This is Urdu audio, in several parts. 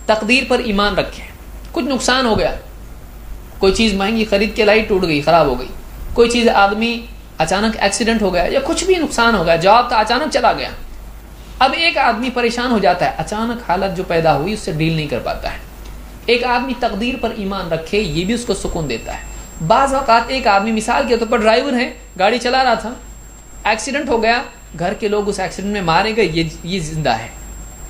تقدیر پر ایمان رکھیں. کچھ نقصان ہو گیا, کوئی چیز مہنگی خرید کے لائی, ٹوٹ گئی, خراب ہو گئی, کوئی چیز آدمی اچانک ایکسیڈنٹ ہو گیا, یا کچھ بھی نقصان ہو گیا, جاب کا اچانک چلا گیا. اب ایک آدمی پریشان ہو جاتا ہے, اچانک حالت جو پیدا ہوئی اس سے ڈیل نہیں کر پاتا ہے. ایک آدمی تقدیر پر ایمان رکھے, یہ بھی اس کو سکون دیتا ہے. بعض اوقات ایک آدمی مثال کے طور پر ڈرائیور ہے, گاڑی چلا رہا تھا, ایکسیڈنٹ ہو گیا, گھر کے لوگ اس ایکسیڈنٹ میں مارے گئے, یہ زندہ ہے.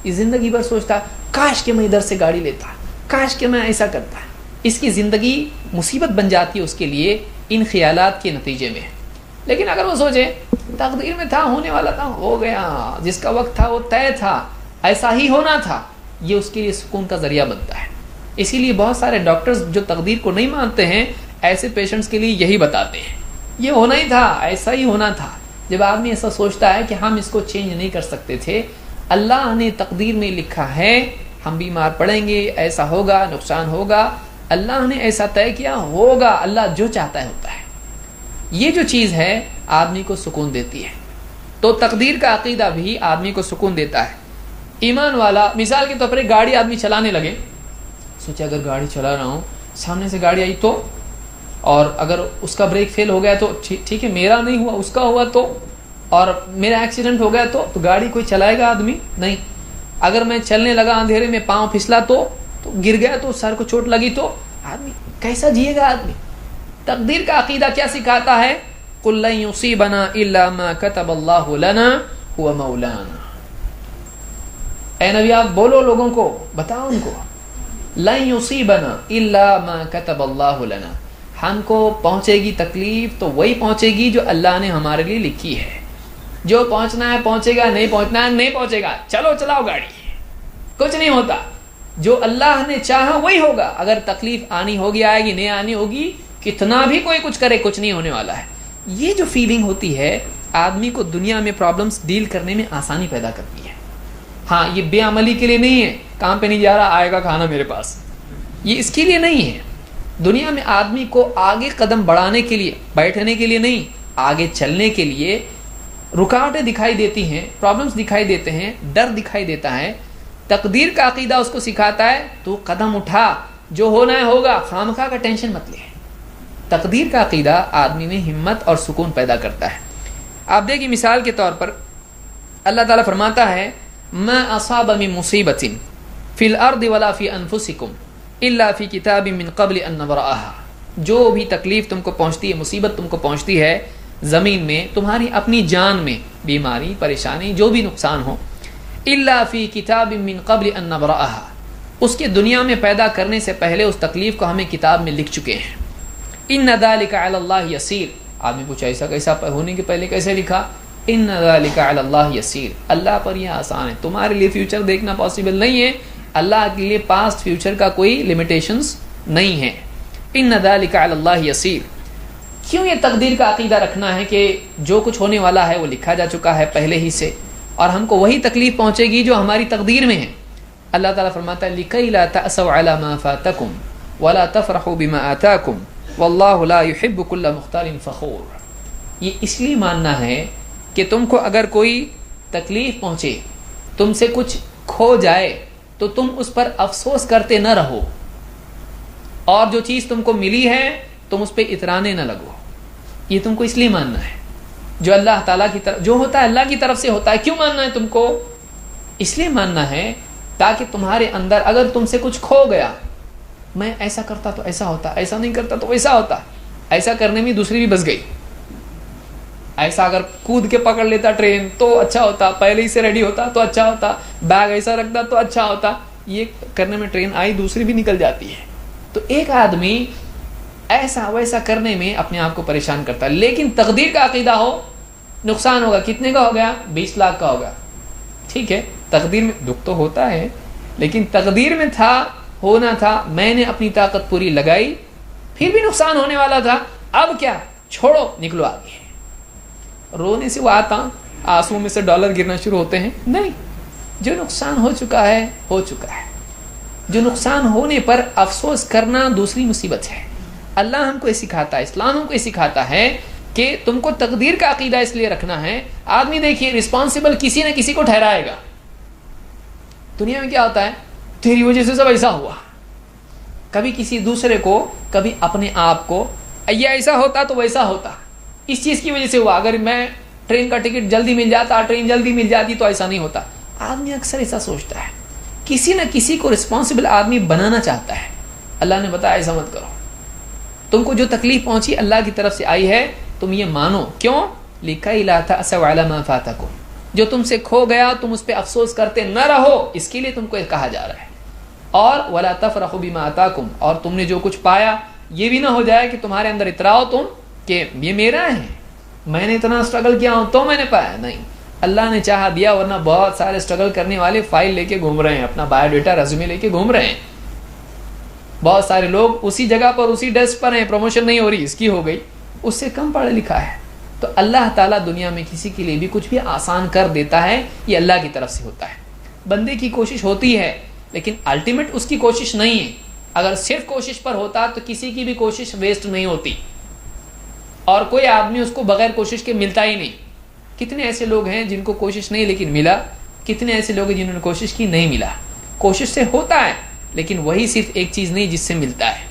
یہ زندگی بھر سوچتا کاش کہ میں ادھر سے گاڑی لیتا, کاش کہ میں ایسا کرتا. اس کی زندگی مصیبت بن جاتی ہے اس کے لیے ان خیالات کے نتیجے میں. لیکن اگر وہ سوچے تقدیر میں تھا, ہونے والا تھا, ہو گیا, جس کا وقت تھا وہ طے تھا, ایسا ہی ہونا تھا, یہ اس کے لیے سکون کا ذریعہ بنتا ہے. اسی لیے بہت سارے ڈاکٹرز جو تقدیر کو نہیں مانتے ہیں, ایسے پیشنٹس کے لیے یہی بتاتے ہیں, یہ ہونا ہی تھا, ایسا ہی ہونا تھا. جب آدمی ایسا سوچتا ہے کہ ہم اس کو چینج نہیں کر سکتے تھے, اللہ نے تقدیر میں لکھا ہے ہم بیمار پڑیں گے, ایسا ہوگا, نقصان ہوگا, اللہ نے ایسا طے کیا, ہوگا, اللہ جو چاہتا ہے ہوتا ہے. یہ جو چیز ہے آدمی کو سکون دیتی ہے. تو تقدیر کا عقیدہ بھی آدمی کو سکون دیتا ہے. ایمان والا مثال کے طور پر ایک گاڑی آدمی چلانے لگے, سوچے اگر گاڑی چلا رہا ہوں, سامنے سے گاڑی آئی تو, اور اگر اس کا بریک فیل ہو گیا تو ٹھیک ہے, میرا نہیں ہوا, اس کا ہوا تو, اور میرا ایکسیڈنٹ ہو گیا تو گاڑی کوئی چلائے گا آدمی نہیں. اگر میں چلنے لگا اندھیرے میں, پاؤں پھسلا تو گر گیا, تو سر کو چوٹ لگی تو آدمی کیسا جیے گا آدمی. تقدیر کا عقیدہ کیا سکھاتا ہے؟ قُلْ لَن يُصِيبَنَا إِلَّا مَا كَتَبَ اللَّهُ لَنَا هُوَ مَوْلَانَا. اے نبی آپ بولو لوگوں کو, بتاؤ ان کو, لَن يُصِيبَنَا إِلَّا مَا كَتَبَ اللَّهُ لَنَا, ہم کو پہنچے گی تکلیف تو وہی پہنچے گی جو اللہ نے ہمارے لیے لکھی ہے. جو پہنچنا ہے پہنچے گا, نہیں پہنچنا ہے نہیں پہنچے گا, چلو چلاؤ گاڑی, کچھ نہیں ہوتا. جو اللہ نے چاہا وہی ہوگا. اگر تکلیف آنی ہوگی آئے گی, نہیں آنی ہوگی, کتنا بھی کوئی کچھ کرے کچھ نہیں ہونے والا ہے. یہ جو فیلنگ ہوتی ہے آدمی کو دنیا میں پرابلمز ڈیل کرنے میں آسانی پیدا کرتی ہے. ہاں یہ بے عملی کے لیے نہیں ہے, کام پہ نہیں جا رہا, آئے گا کھانا میرے پاس, یہ اس کے لیے نہیں ہے. دنیا میں آدمی کو آگے قدم بڑھانے کے لیے, بیٹھنے کے لیے نہیں, آگے چلنے کے لیے رکاوٹیں دکھائی دیتی ہیں, پرابلمز دکھائی دیتے ہیں, ڈر دکھائی دیتا ہے. تقدیر کا عقیدہ اس کو سکھاتا ہے تو قدم اٹھا, جو ہونا ہے ہوگا, خامخواہ کا ٹینشن مت لے. تقدیر کا عقیدہ آدمی میں ہمت اور سکون پیدا کرتا ہے. آپ دیکھیں مثال کے طور پر اللہ تعالیٰ فرماتا ہے ما اصاب من مصیبت فی الارض ولا فی انفسکم الا فی کتاب من قبل ان نبرأها. جو بھی تکلیف تم کو پہنچتی ہے, مصیبت تم کو پہنچتی ہے زمین میں, تمہاری اپنی جان میں, بیماری پریشانی جو بھی نقصان ہو, الا فی کتاب من قبل ان نبرأها, اس کے دنیا میں پیدا کرنے سے پہلے اس تکلیف کو ہمیں کتاب میں لکھ چکے ہیں. ان ذلک علی اللہ یسیر. آدمی پوچھا ایسا کیسا ہونے کے پہلے کیسے لکھا؟ ان ذلک علی اللہ یسیر, اللہ پر یہ آسان ہے. تمہارے لیے فیوچر دیکھنا پاسبل نہیں ہے, اللہ کے لیے پاسٹ فیوچر کا کوئی لمیٹیشنز نہیں ہے. ان ذلک علی اللہ یسیر. کیوں یہ تقدیر کا عقیدہ رکھنا ہے کہ جو کچھ ہونے والا ہے وہ لکھا جا چکا ہے پہلے ہی سے, اور ہم کو وہی تکلیف پہنچے گی جو ہماری تقدیر میں ہے. اللہ تعالیٰ فرماتا ہے لِكَيْ لَا تَأْسَوْا عَلَى مَا فَاتَكُمْ وَلَا تَفْرَحُوا بِمَا آتَاكُمْ وَاللَّهُ لَا يُحِبُّ كُلَّ مُخْتَالٍ فَخُورٍ. یہ اس لیے ماننا ہے کہ تم کو اگر کوئی تکلیف پہنچے, تم سے کچھ کھو جائے, تو تم اس پر افسوس کرتے نہ رہو, اور جو چیز تم کو ملی ہے تم اس پہ اترانے نہ لگو. یہ تم کو اس لیے ماننا ہے. جو اللہ تعالیٰ کی طرف, جو ہوتا ہے اللہ کی طرف سے ہوتا ہے. کیوں ماننا ہے تم کو؟ اس لیے ماننا ہے تاکہ تمہارے اندر اگر تم سے کچھ کھو گیا, میں ایسا کرتا تو ایسا ہوتا, ایسا نہیں کرتا تو ویسا ہوتا, ایسا کرنے میں دوسری بھی بچ گئی, ایسا اگر کود کے پکڑ لیتا ٹرین تو اچھا ہوتا, پہلے ہی سے ریڈی ہوتا تو اچھا ہوتا, بیگ ایسا رکھتا تو اچھا ہوتا, یہ کرنے میں ٹرین آئی دوسری بھی نکل جاتی ہے. تو ایک آدمی ایسا ویسا کرنے میں اپنے آپ کو پریشان کرتا ہے. لیکن تقدیر کا عقیدہ ہو, نقصان ہوگا, کتنے کا ہو گیا؟ 20 لاکھ کا ہوگا. ٹھیک ہے, تقدیر میں دکھ تو ہوتا ہے, لیکن تقدیر میں تھا, ہونا تھا, میں نے اپنی طاقت پوری لگائی, پھر بھی نقصان ہونے والا تھا, اب کیا, چھوڑو, نکلو آگے. رونے سے وہ آتا, آنسو میں سے ڈالر گرنا شروع ہوتے ہیں, نہیں. جو نقصان ہو چکا ہے ہو چکا ہے. جو نقصان ہونے پر افسوس کرنا دوسری مصیبت ہے. اللہ ہم کو یہ سکھاتا ہے, اسلام ہم کو یہ سکھاتا ہے کہ تم کو تقدیر کا عقیدہ اس لیے رکھنا ہے. آدمی دیکھیے رسپانسبل کسی نہ کسی کو ٹھہرائے گا. دنیا میں کیا ہوتا ہے, تیری وجہ سے سب ایسا ہوا. کبھی کسی دوسرے کو, کبھی اپنے آپ کو, یہ ایسا ہوتا تو ویسا ہوتا, اس چیز کی وجہ سے ہوا, اگر میں ٹرین کا ٹکٹ جلدی مل جاتا, ٹرین جلدی مل جاتی تو ایسا نہیں ہوتا. آدمی اکثر ایسا سوچتا ہے, کسی نہ کسی کو رسپانسبل آدمی بنانا چاہتا ہے. اللہ نے بتایا ایسا مت کرو, تم کو جو تکلیف پہنچی اللہ کی طرف سے آئی ہے, تم یہ مانو. کیوں؟ لِكَيْ لَا تَأْسَوْا عَلَىٰ مَا فَاتَكُمْ, جو تم سے کھو گیا تم اس پہ افسوس کرتے نہ رہو, اس کے لیے تم کو کہا جا رہا ہے. اور وَلَا تَفْرَحُوا بِمَا آتَاكُمْ, اور تم نے جو کچھ پایا یہ بھی نہ ہو جائے کہ تمہارے اندر اتراؤ تم کہ یہ میرا ہے, میں نے اتنا اسٹرگل کیا ہوں تو میں نے پایا. نہیں, اللہ نے چاہا دیا, ورنہ بہت سارے اسٹرگل کرنے والے فائل لے کے گھوم رہے ہیں, اپنا بایو ڈیٹا ریزیومے لے کے گھوم رہے ہیں. بہت سارے لوگ اسی جگہ پر اسی ڈیسک پر ہیں, پروموشن نہیں ہو رہی, اس کی ہو گئی, اس سے کم پڑھا لکھا ہے. تو اللہ تعالیٰ دنیا میں کسی کے لیے بھی کچھ بھی آسان کر دیتا ہے, یہ اللہ کی طرف سے ہوتا ہے. بندے کی کوشش ہوتی ہے لیکن الٹیمیٹ اس کی کوشش نہیں ہے. اگر صرف کوشش پر ہوتا تو کسی کی بھی کوشش ویسٹ نہیں ہوتی, اور کوئی آدمی اس کو بغیر کوشش کے ملتا ہی نہیں. کتنے ایسے لوگ ہیں جن کو کوشش نہیں لیکن ملا, کتنے ایسے لوگ ہیں جنہوں نے کوشش کی نہیں ملا. کوشش سے ہوتا ہے لیکن وہی صرف ایک چیز نہیں جس سے ملتا ہے.